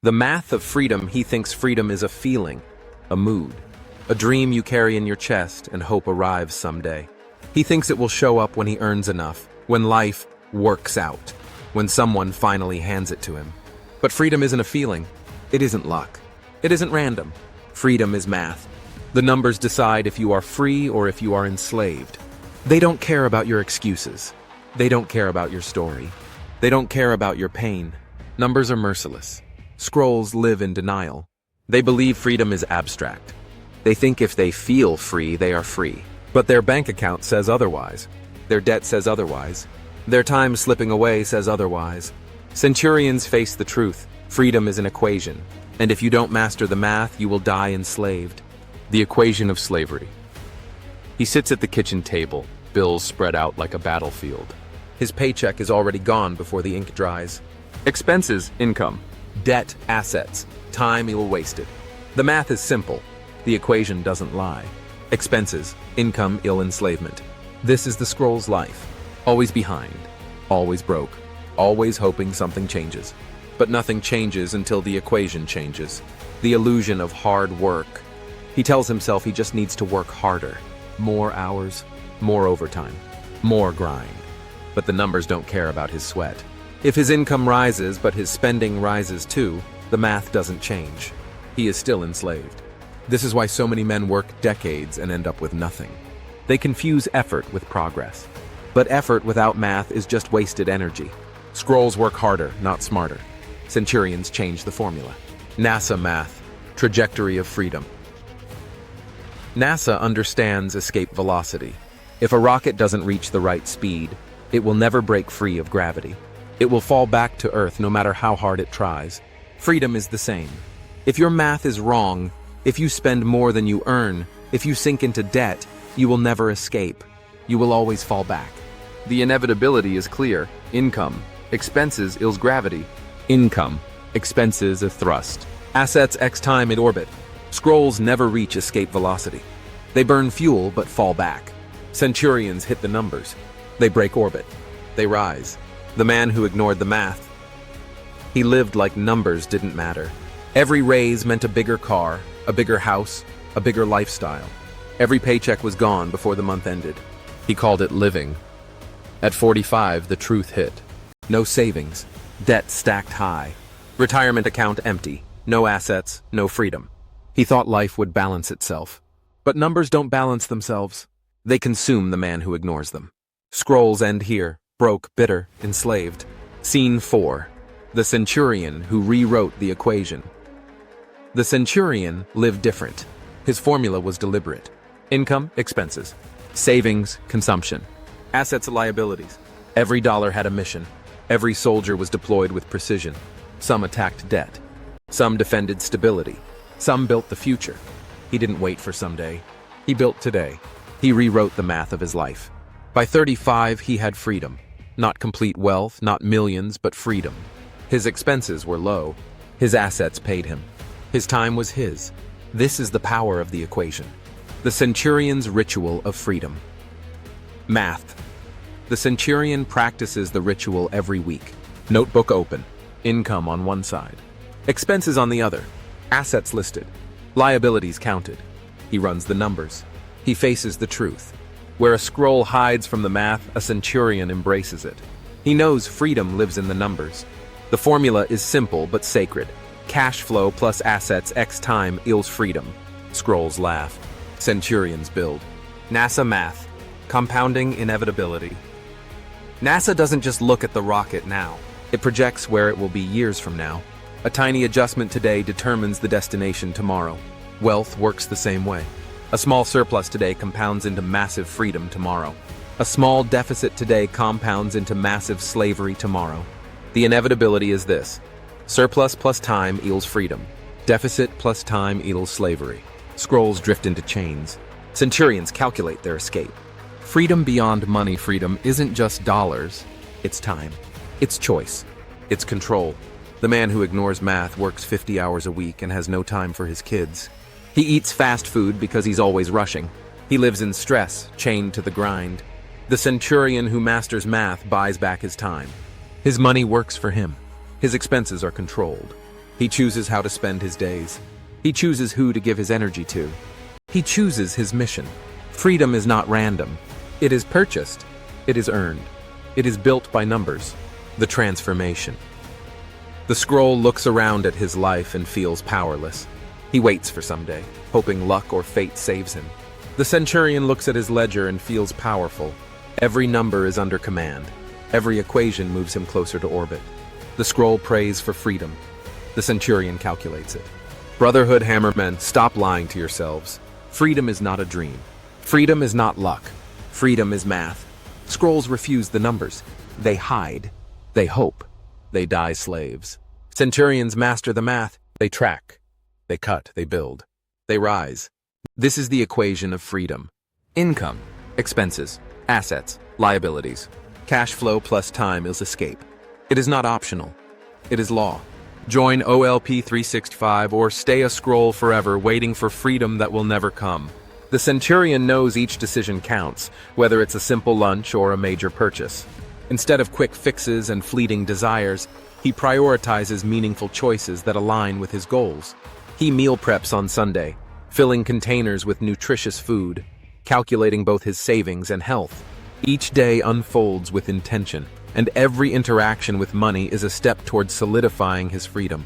The math of freedom, he thinks freedom is a feeling, a mood, a dream you carry in your chest and hope arrives someday. He thinks it will show up when he earns enough, when life works out, when someone finally hands it to him. But freedom isn't a feeling. It isn't luck. It isn't random. Freedom is math. The numbers decide if you are free or if you are enslaved. They don't care about your excuses. They don't care about your story. They don't care about your pain. Numbers are merciless. Scrolls live in denial. They believe freedom is abstract. They think if they feel free, they are free. But their bank account says otherwise. Their debt says otherwise. Their time slipping away says otherwise. Centurions face the truth. Freedom is an equation. And if you don't master the math, you will die enslaved. The equation of slavery. He sits at the kitchen table, bills spread out like a battlefield. His paycheck is already gone before the ink dries. Expenses, income. Debt, assets. Time ill-wasted. The math is simple. The equation doesn't lie. Expenses, income, ill enslavement. This is the scroll's life. Always behind. Always broke. Always hoping something changes. But nothing changes until the equation changes. The illusion of hard work. He tells himself he just needs to work harder. More hours, more overtime, more grind. But the numbers don't care about his sweat. If his income rises but his spending rises too, the math doesn't change. He is still enslaved. This is why so many men work decades and end up with nothing. They confuse effort with progress. But effort without math is just wasted energy. Scrolls work harder, not smarter. Centurions change the formula. NASA math, trajectory of freedom. NASA understands escape velocity. If a rocket doesn't reach the right speed, it will never break free of gravity. It will fall back to Earth no matter how hard it tries. Freedom is the same. If your math is wrong, if you spend more than you earn, if you sink into debt, you will never escape. You will always fall back. The inevitability is clear. Income. Expenses ills gravity. Income. Expenses a thrust. Assets x time in orbit. Scrolls never reach escape velocity. They burn fuel but fall back. Centurions hit the numbers. They break orbit. They rise. The man who ignored the math. He lived like numbers didn't matter. Every raise meant a bigger car, a bigger house, a bigger lifestyle. Every paycheck was gone before the month ended. He called it living. At 45, the truth hit. No savings. Debt stacked high. Retirement account empty. No assets, no freedom. He thought life would balance itself. But numbers don't balance themselves. They consume the man who ignores them. Scrolls end here, broke, bitter, enslaved. Scene 4. The Centurion who rewrote the equation. The Centurion lived different. His formula was deliberate. Income, expenses. Savings, consumption. Assets, liabilities. Every dollar had a mission. Every soldier was deployed with precision. Some attacked debt. Some defended stability. Some built the future. He didn't wait for someday. He built today. He rewrote the math of his life. By 35, he had freedom. Not complete wealth, not millions, but freedom. His expenses were low. His assets paid him. His time was his. This is the power of the equation. The Centurion's ritual of freedom. Math. The Centurion practices the ritual every week. Notebook open. Income on one side. Expenses on the other. Assets listed. Liabilities counted. He runs the numbers. He faces the truth. Where a scroll hides from the math, a Centurion embraces it. He knows freedom lives in the numbers. The formula is simple but sacred. Cash flow plus assets x time equals freedom. Scrolls laugh. Centurions build. NASA math. Compounding inevitability. NASA doesn't just look at the rocket now. It projects where it will be years from now. A tiny adjustment today determines the destination tomorrow. Wealth works the same way. A small surplus today compounds into massive freedom tomorrow. A small deficit today compounds into massive slavery tomorrow. The inevitability is this. Surplus plus time equals freedom. Deficit plus time equals slavery. Scrolls drift into chains. Centurions calculate their escape. Freedom beyond money freedom isn't just dollars. It's time. It's choice. It's control. The man who ignores math works 50 hours a week and has no time for his kids. He eats fast food because he's always rushing. He lives in stress, chained to the grind. The Centurion who masters math buys back his time. His money works for him. His expenses are controlled. He chooses how to spend his days. He chooses who to give his energy to. He chooses his mission. Freedom is not random. It is purchased. It is earned. It is built by numbers. The transformation. The scroll looks around at his life and feels powerless. He waits for someday, hoping luck or fate saves him. The Centurion looks at his ledger and feels powerful. Every number is under command. Every equation moves him closer to orbit. The scroll prays for freedom. The Centurion calculates it. Brotherhood Hammermen, stop lying to yourselves. Freedom is not a dream. Freedom is not luck. Freedom is math. Scrolls refuse the numbers. They hide. They hope. They die slaves. Centurions master the math. They track. They cut. They build. They rise. This is the equation of freedom. Income, expenses, assets, liabilities. Cash flow plus time is escape. It is not optional. It is law. Join OLP 365 or stay a scroll forever waiting for freedom that will never come. The Centurion knows each decision counts, whether it's a simple lunch or a major purchase. Instead of quick fixes and fleeting desires, he prioritizes meaningful choices that align with his goals. He meal preps on Sunday, filling containers with nutritious food, calculating both his savings and health. Each day unfolds with intention, and every interaction with money is a step towards solidifying his freedom.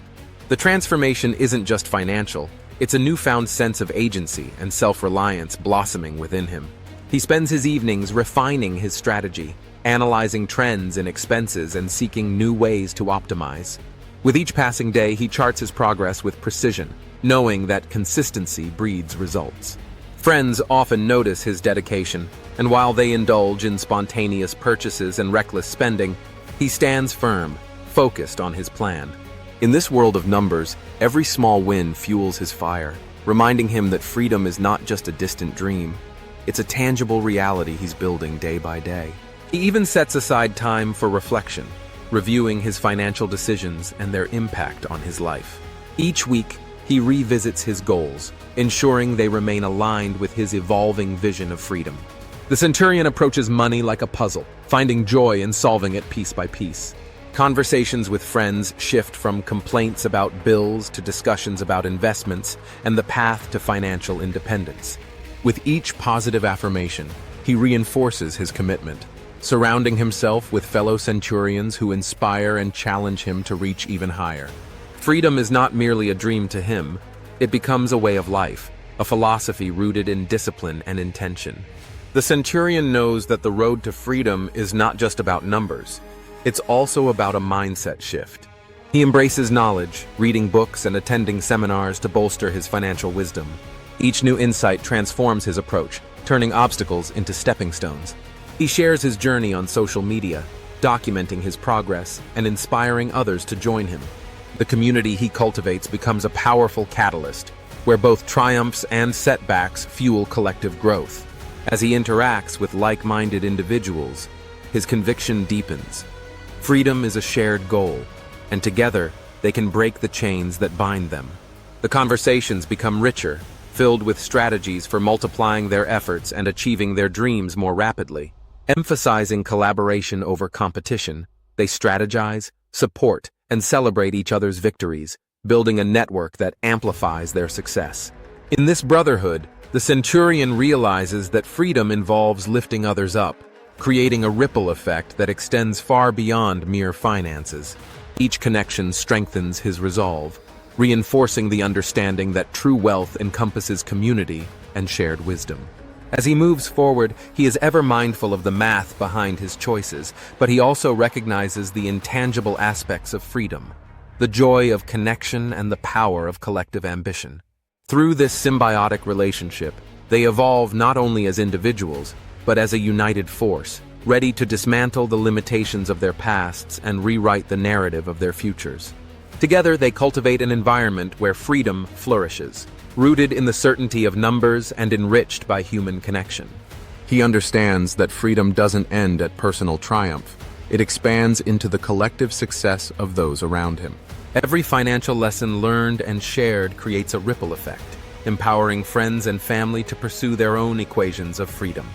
The transformation isn't just financial, it's a newfound sense of agency and self-reliance blossoming within him. He spends his evenings refining his strategy, analyzing trends in expenses and seeking new ways to optimize. With each passing day, he charts his progress with precision, knowing that consistency breeds results. Friends often notice his dedication, and while they indulge in spontaneous purchases and reckless spending, he stands firm, focused on his plan. In this world of numbers, every small win fuels his fire, reminding him that freedom is not just a distant dream. It's a tangible reality he's building day by day. He even sets aside time for reflection, reviewing his financial decisions and their impact on his life. Each week, he revisits his goals, ensuring they remain aligned with his evolving vision of freedom. The Centurion approaches money like a puzzle, finding joy in solving it piece by piece. Conversations with friends shift from complaints about bills to discussions about investments and the path to financial independence. With each positive affirmation, he reinforces his commitment, surrounding himself with fellow Centurions who inspire and challenge him to reach even higher. Freedom is not merely a dream to him, it becomes a way of life, a philosophy rooted in discipline and intention. The Centurion knows that the road to freedom is not just about numbers, it's also about a mindset shift. He embraces knowledge, reading books and attending seminars to bolster his financial wisdom. Each new insight transforms his approach, turning obstacles into stepping stones. He shares his journey on social media, documenting his progress and inspiring others to join him. The community he cultivates becomes a powerful catalyst, where both triumphs and setbacks fuel collective growth. As he interacts with like-minded individuals, his conviction deepens. Freedom is a shared goal, and together they can break the chains that bind them. The conversations become richer, filled with strategies for multiplying their efforts and achieving their dreams more rapidly. Emphasizing collaboration over competition, they strategize, support, and celebrate each other's victories, building a network that amplifies their success. In this brotherhood, the Centurion realizes that freedom involves lifting others up, creating a ripple effect that extends far beyond mere finances. Each connection strengthens his resolve, reinforcing the understanding that true wealth encompasses community and shared wisdom. As he moves forward, he is ever mindful of the math behind his choices, but he also recognizes the intangible aspects of freedom, the joy of connection and the power of collective ambition. Through this symbiotic relationship, they evolve not only as individuals, but as a united force, ready to dismantle the limitations of their pasts and rewrite the narrative of their futures. Together, they cultivate an environment where freedom flourishes, rooted in the certainty of numbers and enriched by human connection. He understands that freedom doesn't end at personal triumph. It expands into the collective success of those around him. Every financial lesson learned and shared creates a ripple effect, empowering friends and family to pursue their own equations of freedom.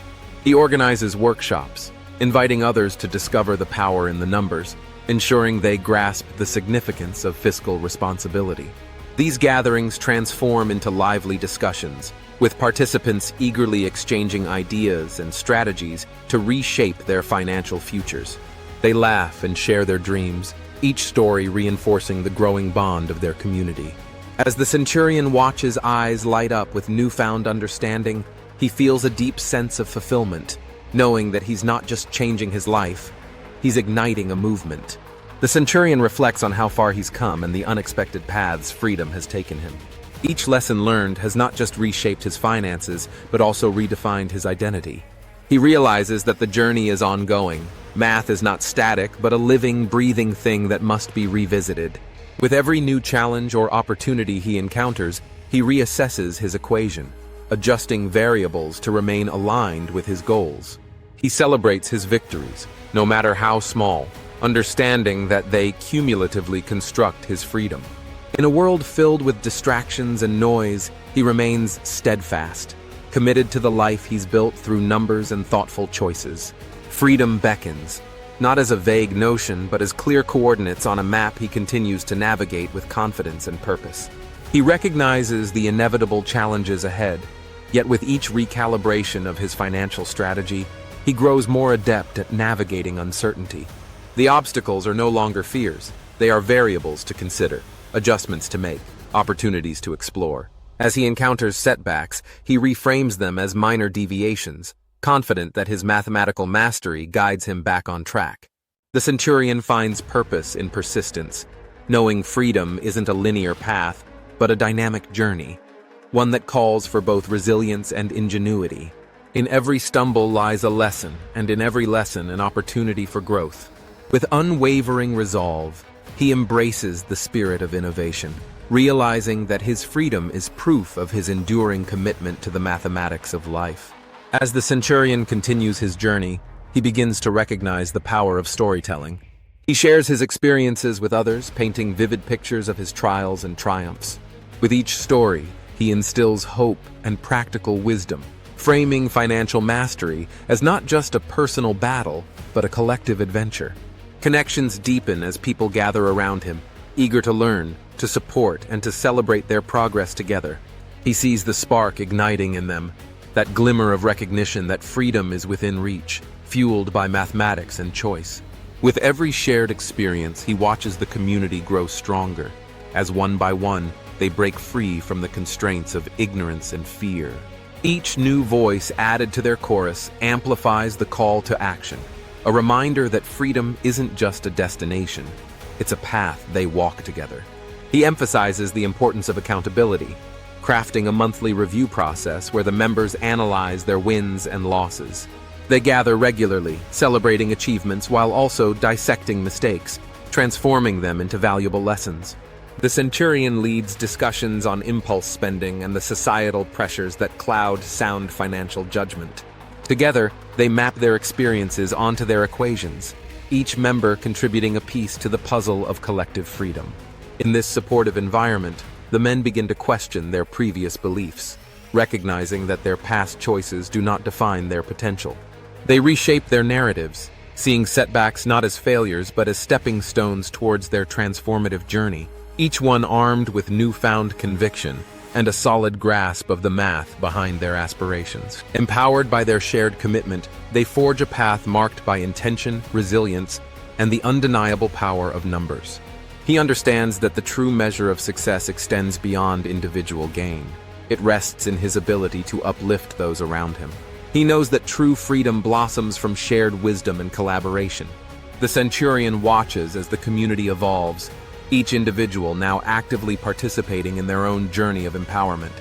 He organizes workshops, inviting others to discover the power in the numbers, ensuring they grasp the significance of fiscal responsibility. These gatherings transform into lively discussions, with participants eagerly exchanging ideas and strategies to reshape their financial futures. They laugh and share their dreams, each story reinforcing the growing bond of their community. As the Centurion watches eyes light up with newfound understanding, he feels a deep sense of fulfillment, knowing that he's not just changing his life, he's igniting a movement. The Centurion reflects on how far he's come and the unexpected paths freedom has taken him. Each lesson learned has not just reshaped his finances, but also redefined his identity. He realizes that the journey is ongoing. Math is not static, but a living, breathing thing that must be revisited. With every new challenge or opportunity he encounters, he reassesses his equation, adjusting variables to remain aligned with his goals. He celebrates his victories, no matter how small, understanding that they cumulatively construct his freedom. In a world filled with distractions and noise, he remains steadfast, committed to the life he's built through numbers and thoughtful choices. Freedom beckons, not as a vague notion, but as clear coordinates on a map he continues to navigate with confidence and purpose. He recognizes the inevitable challenges ahead, yet with each recalibration of his financial strategy, he grows more adept at navigating uncertainty. The obstacles are no longer fears, they are variables to consider, adjustments to make, opportunities to explore. As he encounters setbacks, he reframes them as minor deviations, confident that his mathematical mastery guides him back on track. The Centurion finds purpose in persistence, knowing freedom isn't a linear path, but a dynamic journey, one that calls for both resilience and ingenuity. In every stumble lies a lesson, and in every lesson an opportunity for growth. With unwavering resolve, he embraces the spirit of innovation, realizing that his freedom is proof of his enduring commitment to the mathematics of life. As the Centurion continues his journey, he begins to recognize the power of storytelling. He shares his experiences with others, painting vivid pictures of his trials and triumphs. With each story, he instills hope and practical wisdom, framing financial mastery as not just a personal battle, but a collective adventure. Connections deepen as people gather around him, eager to learn, to support, and to celebrate their progress together. He sees the spark igniting in them, that glimmer of recognition that freedom is within reach, fueled by mathematics and choice. With every shared experience, he watches the community grow stronger, as one by one, they break free from the constraints of ignorance and fear. Each new voice added to their chorus amplifies the call to action, a reminder that freedom isn't just a destination, it's a path they walk together. He emphasizes the importance of accountability, crafting a monthly review process where the members analyze their wins and losses. They gather regularly, celebrating achievements while also dissecting mistakes, transforming them into valuable lessons. The Centurion leads discussions on impulse spending and the societal pressures that cloud sound financial judgment. Together, they map their experiences onto their equations, each member contributing a piece to the puzzle of collective freedom. In this supportive environment, the men begin to question their previous beliefs, recognizing that their past choices do not define their potential. They reshape their narratives, seeing setbacks not as failures but as stepping stones towards their transformative journey, each one armed with newfound conviction and a solid grasp of the math behind their aspirations. Empowered by their shared commitment, they forge a path marked by intention, resilience, and the undeniable power of numbers. He understands that the true measure of success extends beyond individual gain. It rests in his ability to uplift those around him. He knows that true freedom blossoms from shared wisdom and collaboration. The Centurion watches as the community evolves, each individual now actively participating in their own journey of empowerment.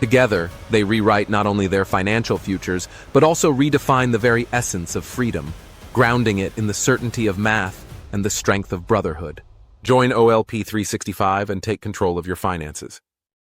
Together, they rewrite not only their financial futures, but also redefine the very essence of freedom, grounding it in the certainty of math and the strength of brotherhood. Join OLP 365 and take control of your finances.